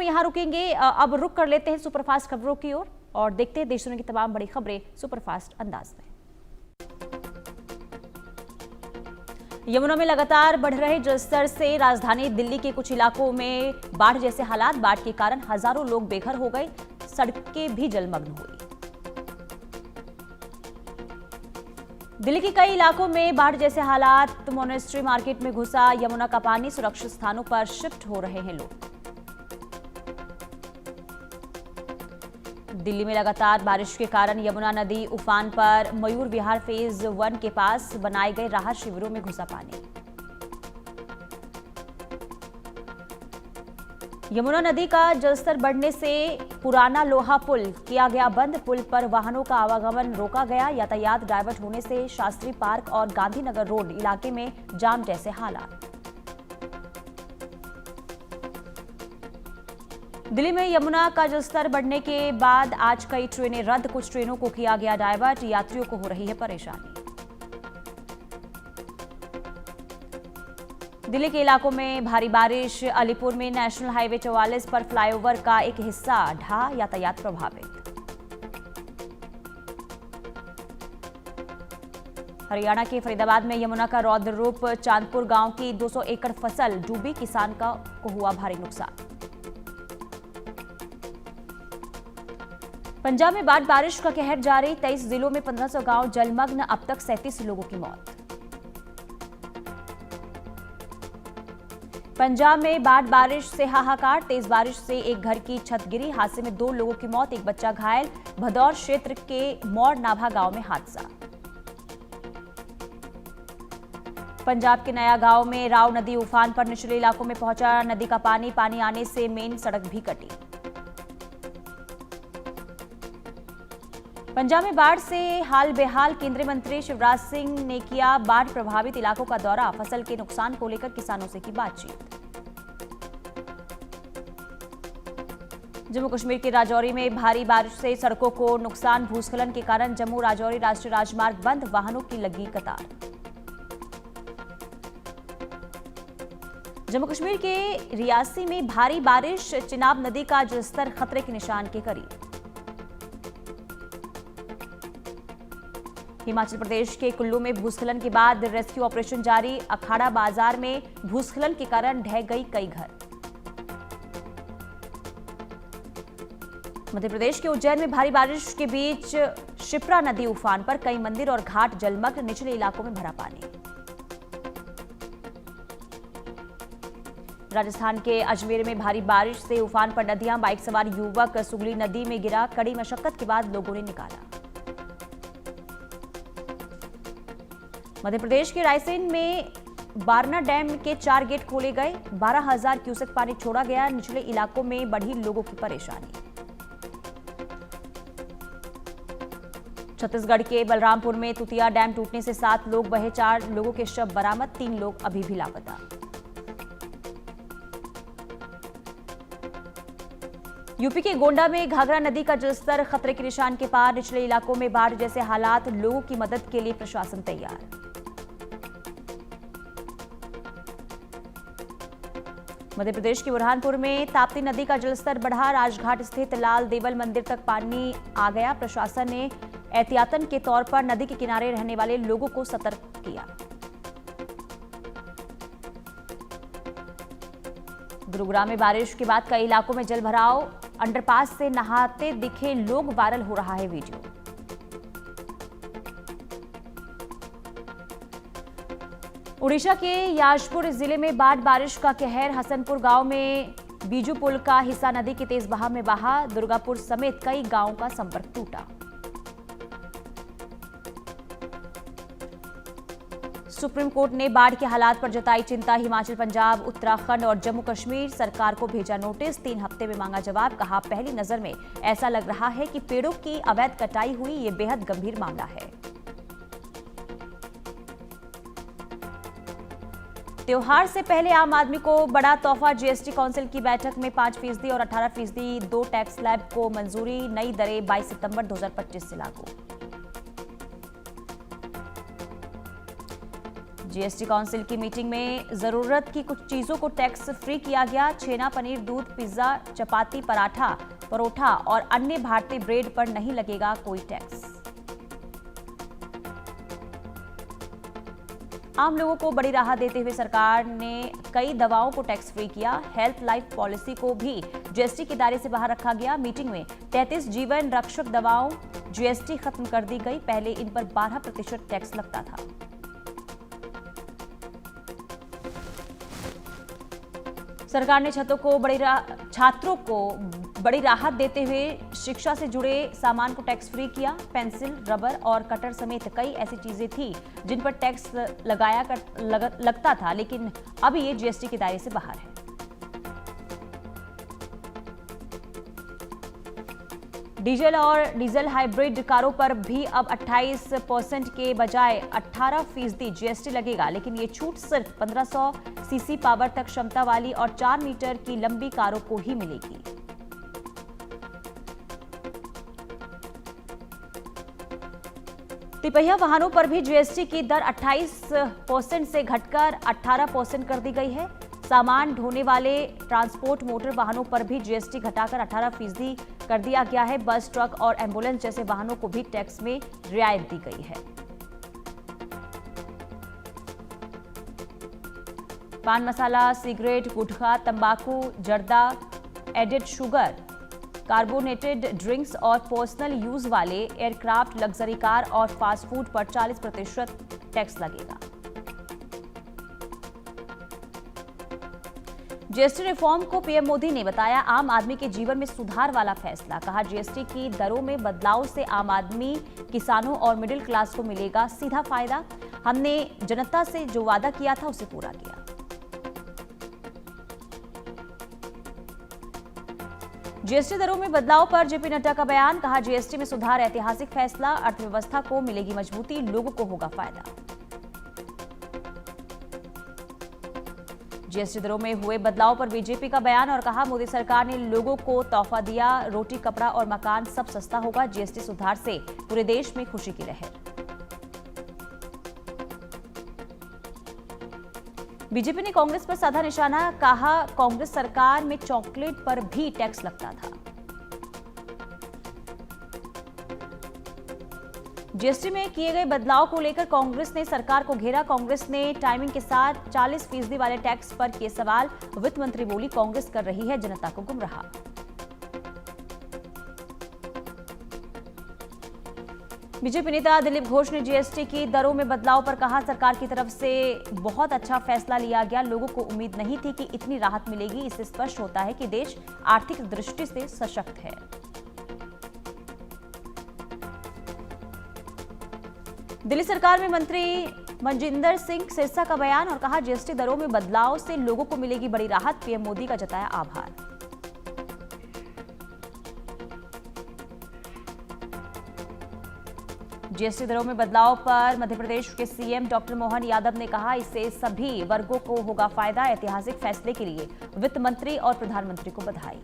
यहाँ रुकेंगे। अब रुक कर लेते हैं सुपरफास्ट खबरों की ओर और देखते हैं देश दुनिया की तमाम बड़ी खबरें सुपरफास्ट अंदाज में। यमुना में लगातार बढ़ रहे जलस्तर से राजधानी दिल्ली के कुछ इलाकों में बाढ़ जैसे हालात। बाढ़ के कारण हजारों लोग बेघर हो गए, सड़कें भी जलमग्न हुई। दिल्ली के कई इलाकों में बाढ़ जैसे हालात। मोनेस्ट्री मार्केट में घुसा यमुना का पानी, सुरक्षित स्थानों पर शिफ्ट हो रहे हैं लोग। दिल्ली में लगातार बारिश के कारण यमुना नदी उफान पर। मयूर विहार फेज 1 के पास बनाए गए राहत शिविरों में घुसा पानी। यमुना नदी का जलस्तर बढ़ने से पुराना लोहा पुल किया गया बंद। पुल पर वाहनों का आवागमन रोका गया। यातायात डायवर्ट होने से शास्त्री पार्क और गांधीनगर रोड इलाके में जाम जैसे हालात। दिल्ली में यमुना का जलस्तर बढ़ने के बाद आज कई ट्रेनें रद्द, कुछ ट्रेनों को किया गया डायवर्ट। यात्रियों को हो रही है परेशानी। दिल्ली के इलाकों में भारी बारिश। अलीपुर में नेशनल हाईवे 44 पर फ्लाईओवर का एक हिस्सा ढहा, यातायात प्रभावित। हरियाणा के फरीदाबाद में यमुना का रौद्र रूप। चांदपुर गांव की 200 एकड़ फसल डूबी, किसान को हुआ भारी नुकसान। पंजाब में बारिश का कहर जारी। 23 जिलों में 1500 गांव जलमग्न, अब तक 37 लोगों की मौत। पंजाब में बारिश से हाहाकार। तेज बारिश से एक घर की छत गिरी, हादसे में 2 लोगों की मौत, एक बच्चा घायल। भदौर क्षेत्र के मोड़ नाभा गांव में हादसा। पंजाब के नया गांव में राव नदी उफान पर, निचले इलाकों में पहुंचा नदी का पानी आने से मेन सड़क भी कटी। पंजाब में बाढ़ से हाल बेहाल। केंद्रीय मंत्री शिवराज सिंह ने किया बाढ़ प्रभावित इलाकों का दौरा। फसल के नुकसान को लेकर किसानों से की बातचीत। जम्मू कश्मीर के राजौरी में भारी बारिश से सड़कों को नुकसान। भूस्खलन के कारण जम्मू राजौरी राष्ट्रीय राजमार्ग बंद, वाहनों की लगी कतार। जम्मू कश्मीर के रियासी में भारी बारिश। चिनाब नदी का जलस्तर खतरे के निशान के करीब। हिमाचल प्रदेश के कुल्लू में भूस्खलन के बाद रेस्क्यू ऑपरेशन जारी। अखाड़ा बाजार में भूस्खलन के कारण ढह गई कई घर। मध्य प्रदेश के उज्जैन में भारी बारिश के बीच शिप्रा नदी उफान पर, कई मंदिर और घाट जलमग्न, निचले इलाकों में भरा पानी। राजस्थान के अजमेर में भारी बारिश से उफान पर नदियां। बाइक सवार युवक सुगली नदी में गिरा, कड़ी मशक्कत के बाद लोगों ने निकाला। मध्य प्रदेश के रायसेन में बारना डैम के 4 गेट खोले गए। 12,000 क्यूसेक पानी छोड़ा गया, निचले इलाकों में बढ़ी लोगों की परेशानी। छत्तीसगढ़ के बलरामपुर में तुतिया डैम टूटने से 7 लोग बहे, 4 लोगों के शव बरामद, 3 लोग अभी भी लापता। यूपी के गोंडा में घाघरा नदी का जलस्तर खतरे के निशान के पार, निचले इलाकों में बाढ़ जैसे हालात। लोगों की मदद के लिए प्रशासन तैयार। मध्य प्रदेश के बुरहानपुर में ताप्ती नदी का जलस्तर बढ़ा। राजघाट स्थित लाल देवल मंदिर तक पानी आ गया। प्रशासन ने एहतियातन के तौर पर नदी के किनारे रहने वाले लोगों को सतर्क किया। गुरुग्राम में बारिश के बाद कई इलाकों में जलभराव। अंडरपास से नहाते दिखे लोग, वायरल हो रहा है वीडियो। उड़ीसा के याजपुर जिले में बारिश का कहर। हसनपुर गांव में बीजू पुल का हिस्सा नदी के तेज बहाव में बहा। दुर्गापुर समेत कई गांवों का संपर्क टूटा। सुप्रीम कोर्ट ने बाढ़ के हालात पर जताई चिंता। हिमाचल, पंजाब, उत्तराखंड और जम्मू कश्मीर सरकार को भेजा नोटिस। 3 हफ्ते में मांगा जवाब। कहा, पहली नजर में ऐसा लग रहा है कि पेड़ों की अवैध कटाई हुई। ये बेहद गंभीर मामला है। त्योहार से पहले आम आदमी को बड़ा तोहफा। जीएसटी काउंसिल की बैठक में 5% और 18% 2 टैक्स स्लैब को मंजूरी। नई दरें 22 सितंबर 2025 से लागू। जीएसटी काउंसिल की मीटिंग में जरूरत की कुछ चीजों को टैक्स फ्री किया गया। छेना, पनीर, दूध, पिज्जा, चपाती, पराठा, परोठा और अन्य भारतीय ब्रेड पर नहीं लगेगा कोई टैक्स। आम लोगों को बड़ी राहत देते हुए सरकार ने कई दवाओं को टैक्स फ्री किया। हेल्थ लाइफ पॉलिसी को भी जीएसटी के दायरे से बाहर रखा गया। मीटिंग में 33 जीवन रक्षक दवाओं जीएसटी खत्म कर दी गई। पहले इन पर 12% टैक्स लगता था। सरकार ने छात्रों को बड़ी राहत देते हुए शिक्षा से जुड़े सामान को टैक्स फ्री किया। पेंसिल, रबर और कटर समेत कई ऐसी चीजें थी जिन पर टैक्स लगता था, लेकिन अब ये जीएसटी के दायरे से बाहर है। डीजल और डीजल हाइब्रिड कारों पर भी अब 28% के बजाय 18% जीएसटी लगेगा, लेकिन ये छूट सिर्फ 1500 सीसी पावर तक क्षमता वाली और 4 मीटर की लंबी कारों को ही मिलेगी। तिपहिया वाहनों पर भी जीएसटी की दर 28% से घटकर 18% कर दी गई है। सामान ढोने वाले ट्रांसपोर्ट मोटर वाहनों पर भी जीएसटी घटाकर 18% कर दिया गया है। बस, ट्रक और एम्बुलेंस जैसे वाहनों को भी टैक्स में रियायत दी गई है। पान मसाला, सिगरेट, गुटखा, तंबाकू, जर्दा, एडेड शुगर, कार्बोनेटेड ड्रिंक्स और पर्सनल यूज वाले एयरक्राफ्ट, लग्जरी कार और फास्ट फूड पर 40% टैक्स लगेगा। जीएसटी रिफॉर्म को पीएम मोदी ने बताया आम आदमी के जीवन में सुधार वाला फैसला। कहा, जीएसटी की दरों में बदलाव से आम आदमी, किसानों और मिडिल क्लास को मिलेगा सीधा फायदा। हमने जनता से जो वादा किया था उसे पूरा किया। जीएसटी दरों में बदलाव पर जेपी नड्डा का बयान। कहा, जीएसटी में सुधार ऐतिहासिक फैसला, अर्थव्यवस्था को मिलेगी मजबूती, लोगों को होगा फायदा। जीएसटी दरों में हुए बदलाव पर बीजेपी का बयान और कहा, मोदी सरकार ने लोगों को तोहफा दिया, रोटी, कपड़ा और मकान सब सस्ता होगा। जीएसटी सुधार से पूरे देश में खुशी की लहर। बीजेपी ने कांग्रेस पर साधा निशाना। कहा, कांग्रेस सरकार में चॉकलेट पर भी टैक्स लगता था। जीएसटी में किए गए बदलाव को लेकर कांग्रेस ने सरकार को घेरा। कांग्रेस ने टाइमिंग के साथ 40% वाले टैक्स पर किए सवाल। वित्त मंत्री बोली, कांग्रेस कर रही है जनता को गुमराह। बीजेपी नेता दिलीप घोष ने जीएसटी की दरों में बदलाव पर कहा, सरकार की तरफ से बहुत अच्छा फैसला लिया गया। लोगों को उम्मीद नहीं थी कि इतनी राहत मिलेगी। इससे स्पष्ट होता है कि देश आर्थिक दृष्टि से सशक्त है। दिल्ली सरकार में मंत्री मनजिंदर सिंह सिरसा का बयान और कहा, जीएसटी दरों में बदलाव से लोगों को मिलेगी बड़ी राहत। पीएम मोदी का जताया आभार। जीएसटी दरों में बदलाव पर मध्य प्रदेश के सीएम डॉक्टर मोहन यादव ने कहा, इससे सभी वर्गों को होगा फायदा। ऐतिहासिक फैसले के लिए वित्त मंत्री और प्रधानमंत्री को बधाई।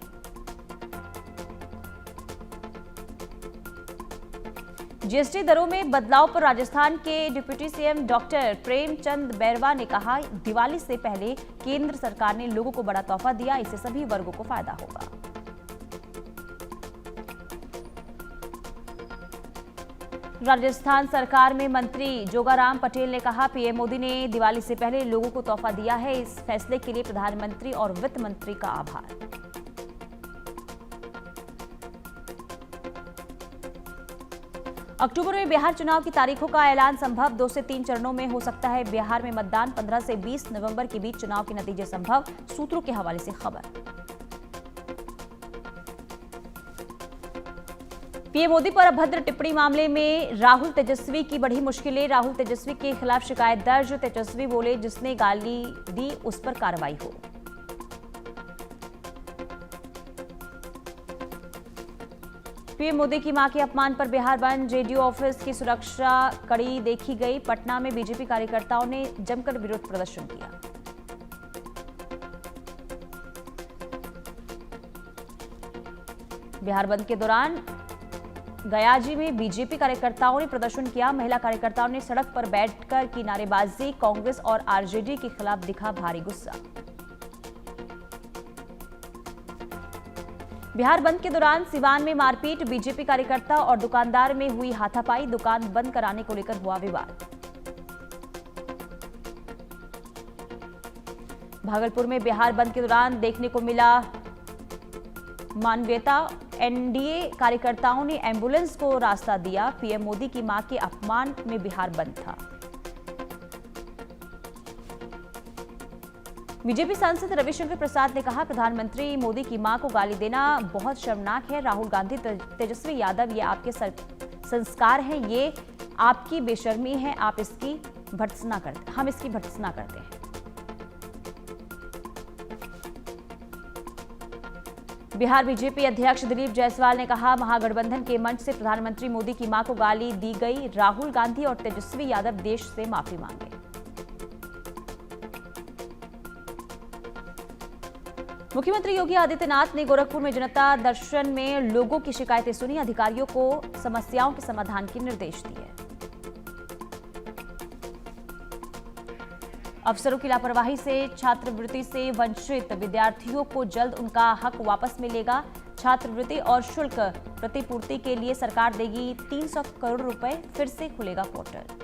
जीएसटी दरों में बदलाव पर राजस्थान के deputy CM doctor Premchand Bairwa ने कहा, दिवाली से पहले केंद्र सरकार ने लोगों को बड़ा तोहफा दिया। इससे सभी वर्गों को फायदा होगा। राजस्थान सरकार में मंत्री जोगाराम पटेल ने कहा, पीएम मोदी ने दिवाली से पहले लोगों को तोहफा दिया है। इस फैसले के लिए प्रधानमंत्री और वित्त मंत्री का आभार। अक्टूबर में बिहार चुनाव की तारीखों का ऐलान संभव। 2 से 3 चरणों में हो सकता है बिहार में मतदान। 15 से 20 नवंबर के बीच चुनाव के नतीजे संभव, सूत्रों के हवाले से खबर। पीएम मोदी पर अभद्र टिप्पणी मामले में राहुल तेजस्वी की बढ़ी मुश्किलें। राहुल तेजस्वी के खिलाफ शिकायत दर्ज। तेजस्वी बोले, जिसने गाली दी उस पर कार्रवाई हो। पीएम मोदी की मां के अपमान पर बिहार बंद। जेडीयू ऑफिस की सुरक्षा कड़ी देखी गई। पटना में बीजेपी कार्यकर्ताओं ने जमकर विरोध प्रदर्शन किया। बिहार बंद के दौरान गयाजी में बीजेपी कार्यकर्ताओं ने प्रदर्शन किया। महिला कार्यकर्ताओं ने सड़क पर बैठकर की नारेबाजी। कांग्रेस और आरजेडी के खिलाफ दिखा भारी गुस्सा। बिहार बंद के दौरान सिवान में मारपीट। बीजेपी कार्यकर्ता और दुकानदार में हुई हाथापाई। दुकान बंद कराने को लेकर हुआ विवाद। भागलपुर में बिहार बंद के दौरान देखने को मिला मानवीयता। एनडीए कार्यकर्ताओं ने एम्बुलेंस को रास्ता दिया। पीएम मोदी की मां के अपमान में बिहार बंद था। बीजेपी सांसद रविशंकर प्रसाद ने कहा, प्रधानमंत्री मोदी की मां को गाली देना बहुत शर्मनाक है। राहुल गांधी, तेजस्वी यादव, ये आपके संस्कार हैं, ये आपकी बेशर्मी है। हम इसकी भर्त्सना करते हैं। बिहार बीजेपी अध्यक्ष दिलीप जायसवाल ने कहा, महागठबंधन के मंच से प्रधानमंत्री मोदी की मां को गाली दी गई। राहुल गांधी और तेजस्वी यादव देश से माफी मांगे। मुख्यमंत्री योगी आदित्यनाथ ने गोरखपुर में जनता दर्शन में लोगों की शिकायतें सुनी। अधिकारियों को समस्याओं के समाधान के निर्देश दिए। अफसरों की लापरवाही से छात्रवृत्ति से वंचित विद्यार्थियों को जल्द उनका हक वापस मिलेगा। छात्रवृत्ति और शुल्क प्रतिपूर्ति के लिए सरकार देगी 300 करोड़ रुपए। फिर से खुलेगा पोर्टल।